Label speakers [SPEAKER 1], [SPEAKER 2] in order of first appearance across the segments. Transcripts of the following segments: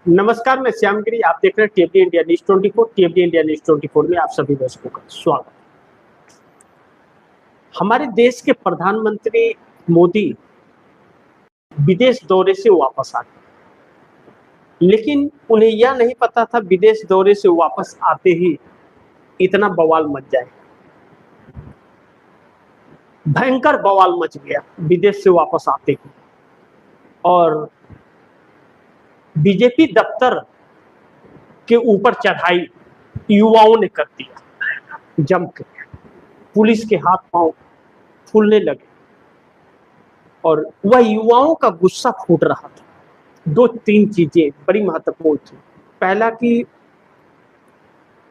[SPEAKER 1] नमस्कार, मैं श्यामगिरी। आप देख रहे हैं टीएफडी इंडिया न्यूज 24। टीएफडी इंडिया न्यूज 24 में आप सभी दर्शकों का स्वागत। हमारे देश के प्रधानमंत्री मोदी विदेश दौरे से वापस आ गए, लेकिन उन्हें यह नहीं पता था विदेश दौरे से वापस आते ही इतना बवाल मच जाए। भयंकर बवाल मच गया विदेश से वापस आते ही, और बीजेपी दफ्तर के ऊपर चढ़ाई युवाओं ने कर दिया जम के। पुलिस के हाथ पांव फूलने लगे और वह युवाओं का गुस्सा फूट रहा था। दो तीन चीजें बड़ी महत्वपूर्ण थी। पहला कि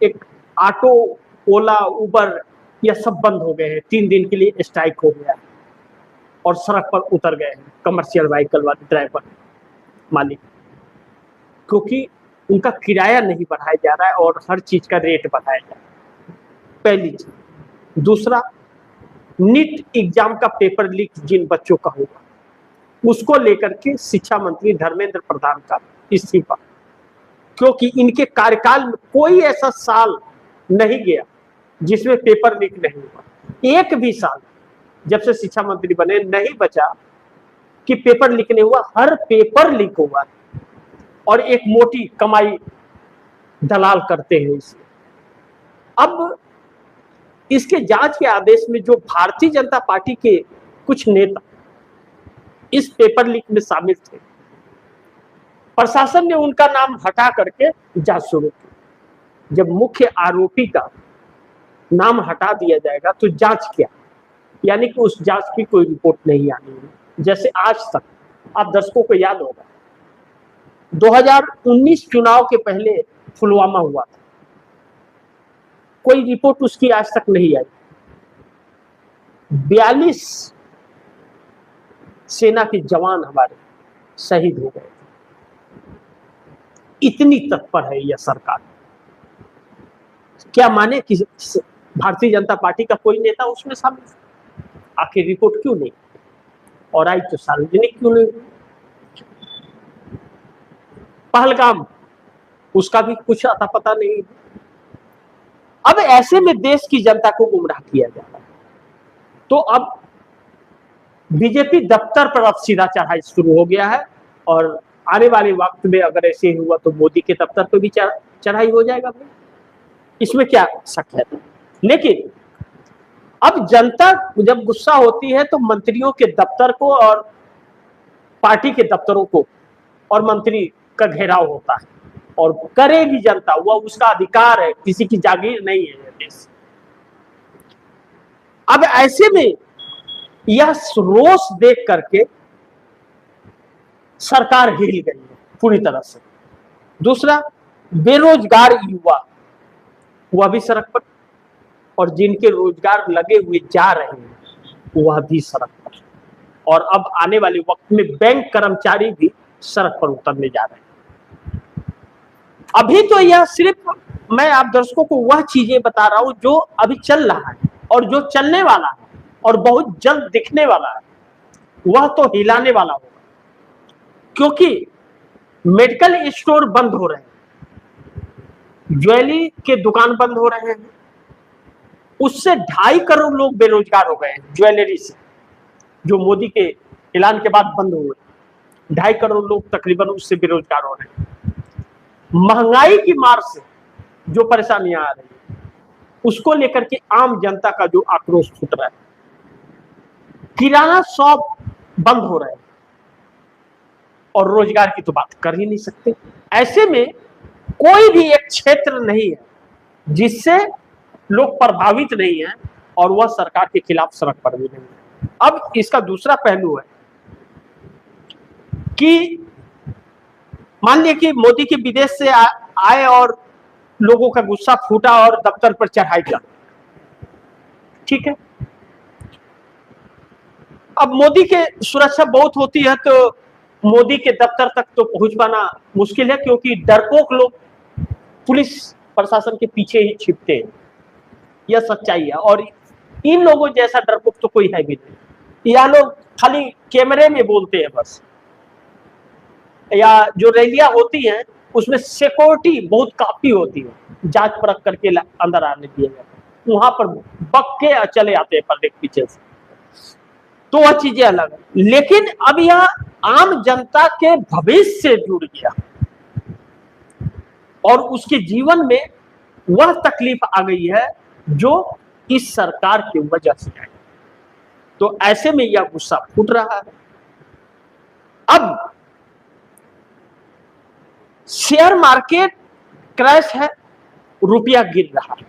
[SPEAKER 1] एक ऑटो, ओला, उबर यह सब बंद हो गए हैं, 3 दिन के लिए स्ट्राइक हो गया है और सड़क पर उतर गए हैं कमर्शियल व्हीकल वाले ड्राइवर मालिक, क्योंकि उनका किराया नहीं बढ़ाया जा रहा है और हर चीज का रेट बढ़ाया जा रहा है। पहली चीज। दूसरा, नीट एग्जाम का पेपर लीक जिन बच्चों का होगा उसको लेकर के शिक्षा मंत्री धर्मेंद्र प्रधान का इस्तीफा, क्योंकि इनके कार्यकाल में कोई ऐसा साल नहीं गया जिसमें पेपर लीक नहीं हुआ। एक भी साल जब से शिक्षा मंत्री बने नहीं बचा कि पेपर लीक नहीं हुआ। हर पेपर लीक हुआ और एक मोटी कमाई दलाल करते हैं इसे। अब इसके जांच के आदेश में जो भारतीय जनता पार्टी के कुछ नेता इस पेपर लीक में शामिल थे, प्रशासन ने उनका नाम हटा करके जांच शुरू की। जब मुख्य आरोपी का नाम हटा दिया जाएगा तो जांच क्या, यानी कि उस जांच की कोई रिपोर्ट नहीं आनी है। जैसे आज तक आप दर्शकों को याद होगा 2019 चुनाव के पहले पुलवामा हुआ था, कोई रिपोर्ट उसकी आज तक नहीं आई। 42 सेना के जवान हमारे शहीद हो गए। इतनी तत्पर है यह सरकार। क्या माने कि भारतीय जनता पार्टी का कोई नेता उसमें शामिल? आखिर रिपोर्ट क्यों नहीं और आई तो सार्वजनिक क्यों नहीं? पहलगाम, उसका भी कुछ अता पता नहीं। अब ऐसे में देश की जनता को गुमराह किया जा रहा है। तो अब बीजेपी दफ्तर पर अब सीधा चढ़ाई शुरू हो गया है और आने वाले वक्त में अगर ऐसे हुआ तो मोदी के दफ्तर पर भी चढ़ाई हो जाएगा। इसमें क्या शक है? लेकिन अब जनता जब गुस्सा होती है तो मंत्रियों के दफ्तर को और पार्टी के दफ्तरों को और मंत्री का घेराव होता है, और करेगी जनता, वह उसका अधिकार है, किसी की जागीर नहीं है देश। अब ऐसे में यह रोष देख करके सरकार हिल गई है पूरी तरह से। दूसरा, बेरोजगार युवा वह भी सड़क पर, और जिनके रोजगार लगे हुए जा रहे हैं वह भी सड़क पर, और अब आने वाले वक्त में बैंक कर्मचारी भी सड़क पर उतरने जा रहे हैं। अभी तो यह सिर्फ मैं आप दर्शकों को वह चीजें बता रहा हूं जो अभी चल रहा है और जो चलने वाला है और बहुत जल्द दिखने वाला है, वह तो हिलाने वाला होगा। क्योंकि मेडिकल स्टोर बंद हो रहे हैं, ज्वेलरी के दुकान बंद हो रहे हैं, उससे 2.5 करोड़ लोग बेरोजगार हो गए हैं। ज्वेलरी से जो मोदी के ऐलान के बाद बंद हुए, 2.5 करोड़ लोग तकरीबन उससे बेरोजगार हो रहे हैं। महंगाई की मार से जो परेशानियां आ रही है उसको लेकर के आम जनता का जो आक्रोश फूट रहा है। किराना शॉप बंद हो रहे हैं और रोजगार की तो बात कर ही नहीं सकते। ऐसे में कोई भी एक क्षेत्र नहीं है जिससे लोग प्रभावित नहीं है और वह सरकार के खिलाफ सड़क पर भी नहीं है। अब इसका दूसरा पहलू है कि मान लिया कि मोदी के विदेश से आए और लोगों का गुस्सा फूटा और दफ्तर पर चढ़ाई कर, ठीक है। अब मोदी के सुरक्षा बहुत होती है तो मोदी के दफ्तर तक तो पहुंच पाना मुश्किल है, क्योंकि डरपोक लोग पुलिस प्रशासन के पीछे ही छिपते हैं। यह सच्चाई है, और इन लोगों जैसा डरपोक तो कोई है भी नहीं। यह लोग खाली कैमरे में बोलते हैं बस, या जो रैलियां होती हैं उसमें सिक्योरिटी बहुत काफी होती है, जांच परख करके अंदर आने दिया जाता है, वहां पर बक के चले आते हैं पर्दे के पीछे से, तो वह चीजें अलग है। लेकिन अब यह आम जनता के भविष्य से जुड़ गया और उसके जीवन में वह तकलीफ आ गई है जो इस सरकार की वजह से आई। तो ऐसे में यह गुस्सा फूट रहा है। अब शेयर मार्केट क्रैश है, रुपया गिर रहा है,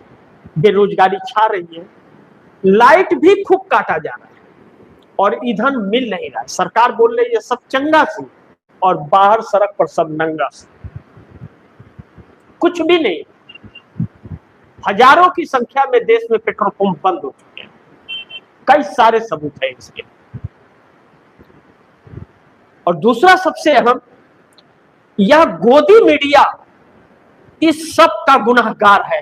[SPEAKER 1] बेरोजगारी छा रही है, लाइट भी खूब काटा जा रहा है और ईंधन मिल नहीं रहा है। सरकार बोल रही है सब चंगा से और बाहर सड़क पर सब नंगा से, कुछ भी नहीं। हजारों की संख्या में देश में पेट्रोल पंप बंद हो चुके हैं, कई सारे सबूत है इसके। और दूसरा सबसे अहम, यह गोदी मीडिया इस सब का गुनहगार है।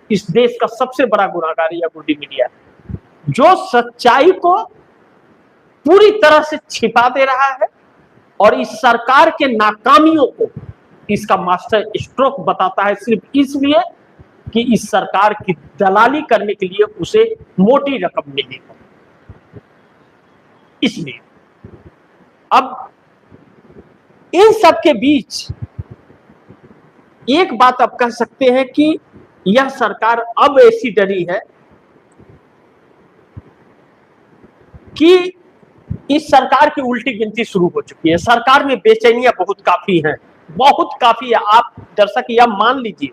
[SPEAKER 1] इस देश का सबसे बड़ा गुनहगार यह गोदी मीडिया है, जो सच्चाई को पूरी तरह से छिपा दे रहा है और इस सरकार के नाकामियों को इसका मास्टर स्ट्रोक बताता है, सिर्फ इसलिए कि इस सरकार की दलाली करने के लिए उसे मोटी रकम मिलेगी। इसलिए अब इन सब के बीच एक बात आप कह सकते हैं कि यह सरकार अब ऐसी डरी है कि इस सरकार की उल्टी गिनती शुरू हो चुकी है। सरकार में बेचैनियां बहुत काफी हैं, बहुत काफी है। आप दर्शक यह मान लीजिए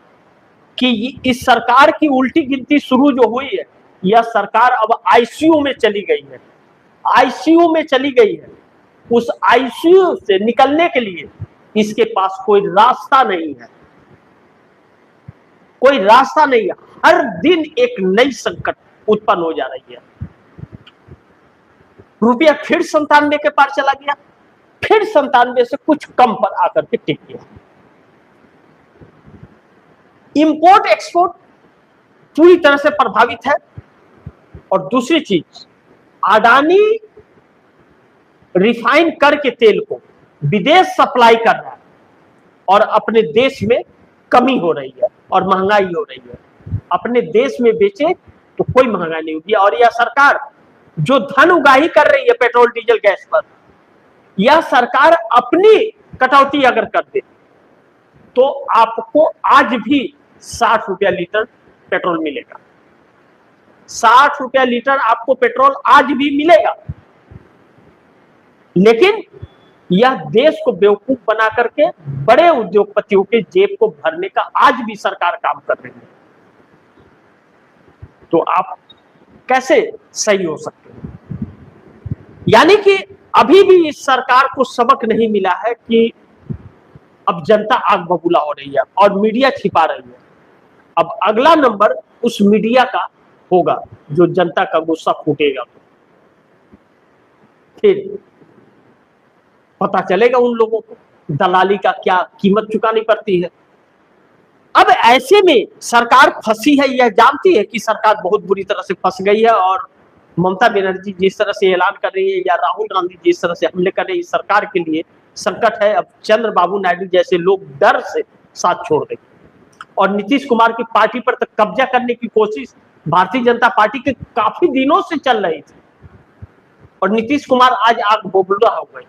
[SPEAKER 1] कि इस सरकार की उल्टी गिनती शुरू जो हुई है, यह सरकार अब आईसीयू में चली गई है, आईसीयू में चली गई है। उस आईसीयू से निकलने के लिए इसके पास कोई रास्ता नहीं है, कोई रास्ता नहीं है। हर दिन एक नई संकट उत्पन्न हो जा रही है। रुपया फिर 97 के पार चला गया, फिर 97 से कुछ कम पर आकर के टिक गया। इंपोर्ट एक्सपोर्ट पूरी तरह से प्रभावित है। और दूसरी चीज, अडानी रिफाइन करके तेल को विदेश सप्लाई कर रहा है और अपने देश में कमी हो रही है और महंगाई हो रही है। अपने देश में बेचे तो कोई महंगाई नहीं होगी। और यह सरकार जो धन उगाही कर रही है पेट्रोल डीजल गैस पर, यह सरकार अपनी कटौती अगर कर दे तो आपको आज भी 60 रुपया लीटर पेट्रोल मिलेगा। 60 रुपया लीटर आपको पेट्रोल आज भी मिलेगा। लेकिन यह देश को बेवकूफ बना करके बड़े उद्योगपतियों के जेब को भरने का आज भी सरकार काम कर रही है। तो आप कैसे सही हो सकते हैं? यानी कि अभी भी इस सरकार को सबक नहीं मिला है कि अब जनता आग बबूला हो रही है और मीडिया छिपा रही है। अब अगला नंबर उस मीडिया का होगा जो जनता का गुस्सा फूटेगा, फिर पता चलेगा उन लोगों को दलाली का क्या कीमत चुकानी पड़ती है। अब ऐसे में सरकार फंसी है, यह जानती है कि सरकार बहुत बुरी तरह से फंस गई है और ममता बनर्जी जिस तरह से ऐलान कर रही है या राहुल गांधी जिस तरह से हमले कर रहे हैं, इस सरकार के लिए संकट है। अब चंद्रबाबू नायडू जैसे लोग डर से साथ छोड़ देंगे और नीतीश कुमार की पार्टी पर तक कब्जा करने की कोशिश भारतीय जनता पार्टी के काफी दिनों से चल रही थी और नीतीश कुमार आज आग बबूला हो गए,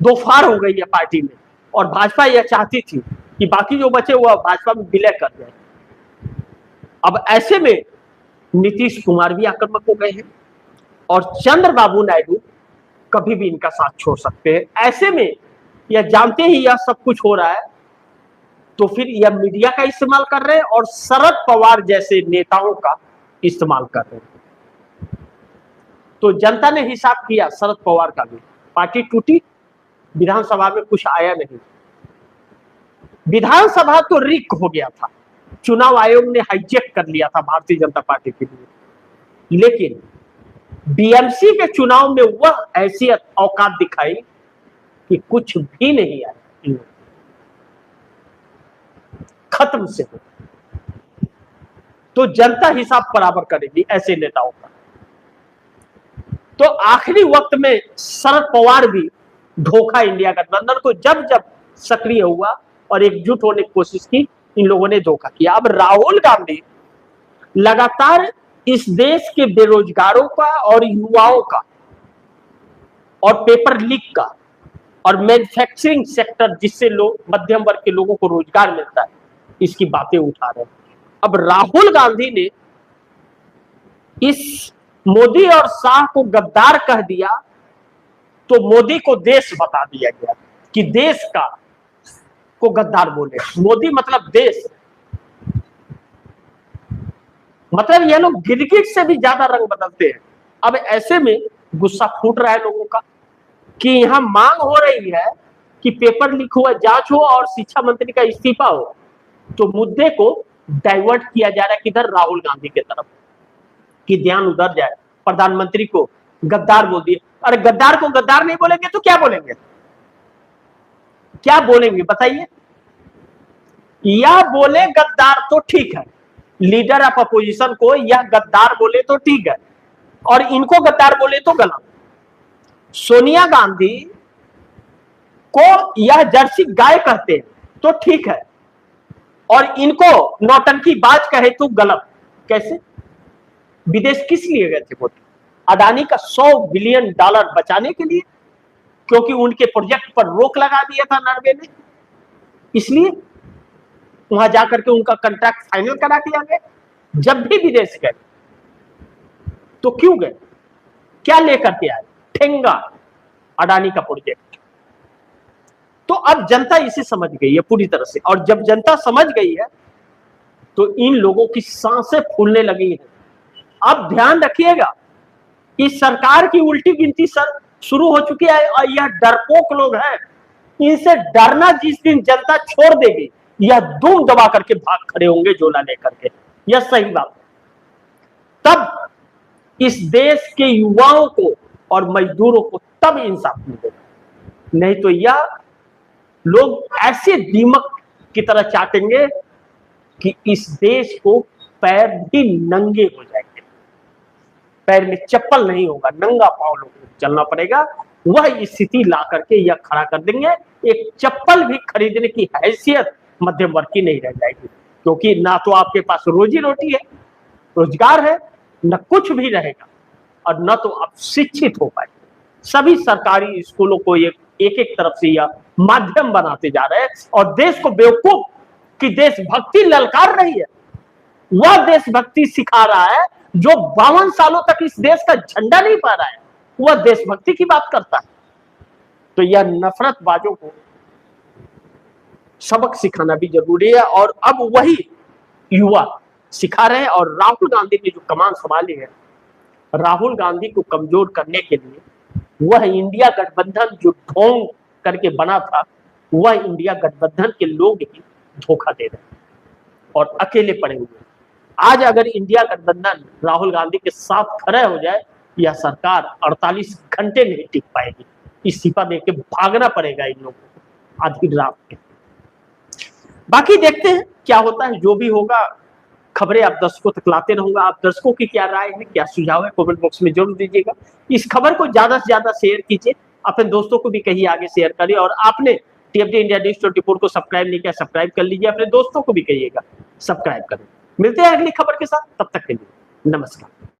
[SPEAKER 1] दो फाड़ हो गई है पार्टी में। और भाजपा यह चाहती थी कि बाकी जो बचे वो भाजपा में विलय कर जाए। अब ऐसे में नीतीश कुमार भी आक्रामक हो गए हैं और चंद्रबाबू नायडू कभी भी इनका साथ छोड़ सकते हैं। ऐसे में यह जानते ही यह सब कुछ हो रहा है तो फिर यह मीडिया का इस्तेमाल कर रहे हैं और शरद पवार जैसे नेताओं का इस्तेमाल कर रहे हैं। तो जनता ने हिसाब किया शरद पवार का भी, पार्टी टूटी, विधानसभा में कुछ आया नहीं। विधानसभा तो रिक हो गया था, चुनाव आयोग ने हाईजैक कर लिया था भारतीय जनता पार्टी के लिए। लेकिन बीएमसी के चुनाव में वह हैसियत औकात दिखाई कि कुछ भी नहीं आया, खत्म से हो। तो जनता हिसाब बराबर करेगी ऐसे नेताओं का। तो आखिरी वक्त में शरद पवार भी धोखा इंडिया गठबंधन को जब जब सक्रिय हुआ और एकजुट होने की कोशिश की, इन लोगों ने धोखा किया। अब राहुल गांधी लगातार इस देश के बेरोजगारों का और युवाओं का और पेपर लीक का और मैन्युफैक्चरिंग सेक्टर जिससे लोग मध्यम वर्ग के लोगों को रोजगार मिलता है, इसकी बातें उठा रहे हैं। अब राहुल गांधी ने इस मोदी और शाह को गद्दार कह दिया तो मोदी को देश बता दिया गया कि देश का को गद्दार बोले। मोदी मतलब देश, मतलब ये लोग गिरगिट से भी ज्यादा रंग बदलते हैं। अब ऐसे में गुस्सा फूट रहा है लोगों का कि यहां मांग हो रही है कि पेपर लीक हुआ जांच हो और शिक्षा मंत्री का इस्तीफा हो, तो मुद्दे को डाइवर्ट किया जा रहा है किधर, राहुल गांधी की तरफ, कि ध्यान उधर जाए। प्रधानमंत्री को गद्दार बोल दिए। अरे गद्दार को गद्दार नहीं बोलेंगे तो क्या बोलेंगे, क्या बोलेंगे बताइए? या बोले गद्दार तो ठीक है, लीडर ऑफ अपोजिशन को यह गद्दार बोले तो ठीक है, और इनको गद्दार बोले तो गलत। सोनिया गांधी को यह जर्सी गाय कहते हैं तो ठीक है, और इनको नौटंकी बाज कहे तो गलत। कैसे? विदेश किस लिए गए थे मोदी? अडानी का $100 बिलियन बचाने के लिए, क्योंकि उनके प्रोजेक्ट पर रोक लगा दिया था नॉर्वे ने, इसलिए वहां जाकर के उनका कॉन्ट्रैक्ट फाइनल करा दिया गया। जब भी विदेश गए तो क्यों गए, क्या लेकर के आए? ठेंगा, अडानी का प्रोजेक्ट। तो अब जनता इसे समझ गई है पूरी तरह से, और जब जनता समझ गई है तो इन लोगों की सांसें फूलने लगी है। अब ध्यान रखिएगा, इस सरकार की उल्टी गिनती शुरू हो चुकी है, और यह डरपोक लोग हैं, इनसे डरना जिस दिन जनता छोड़ देगी, यह दुम दबा करके भाग खड़े होंगे झोला लेकर के। यह सही बात। तब इस देश के युवाओं को और मजदूरों को तब इंसाफ मिलेगा, नहीं तो यह लोग ऐसे दीमक की तरह चाटेंगे कि इस देश को पैर भी नंगे हो जाएंगे, पैर में चप्पल नहीं होगा, नंगा पांव लोगों को चलना पड़ेगा। वह स्थिति ला करके यह खड़ा कर देंगे, एक चप्पल भी खरीदने की हैसियत मध्यम वर्ग की नहीं रह जाएगी, क्योंकि ना तो आपके पास रोजी रोटी है, रोजगार है, न कुछ भी रहेगा, और न तो आप शिक्षित हो पाए। सभी सरकारी स्कूलों को एक एक तरफ से यह माध्यम बनाते जा रहे हैं, और देश को बेवकूफ की देशभक्ति ललकार रही है, वह देशभक्ति सिखा रहा है जो 52 सालों तक इस देश का झंडा नहीं पा रहा है, वह देशभक्ति की बात करता है। तो यह नफरतबाजों को सबक सिखाना भी जरूरी है, और अब वही युवा सिखा रहे हैं। और राहुल गांधी ने जो कमान संभाली है, राहुल गांधी को कमजोर करने के लिए वह इंडिया गठबंधन जो ढोंग करके बना था, वह इंडिया गठबंधन के लोग ही धोखा दे रहे हैं और अकेले पड़े हुए। आज अगर इंडिया गठबंधन राहुल गांधी के साथ खड़े हो जाए, यह सरकार 48 घंटे नहीं टिक पाएगी, इस्तीफा देके भागना पड़ेगा इन लोगों को आधी रात के। बाकी देखते हैं क्या होता है, जो भी होगा खबरें आप दर्शकों तक लाते रहूंगा। आप दर्शकों की क्या राय है, क्या सुझाव है, कमेंट बॉक्स में जरूर दीजिएगा। इस खबर को ज्यादा से ज्यादा शेयर कीजिए, अपने दोस्तों को भी कहिए आगे शेयर करिए, और आपने टीएफडी इंडिया न्यूज़ 24 को सब्सक्राइब नहीं किया, सब्सक्राइब कर लीजिए, अपने दोस्तों को भी कहिएगा सब्सक्राइब करें। मिलते हैं अगली खबर के साथ, तब तक के लिए नमस्कार।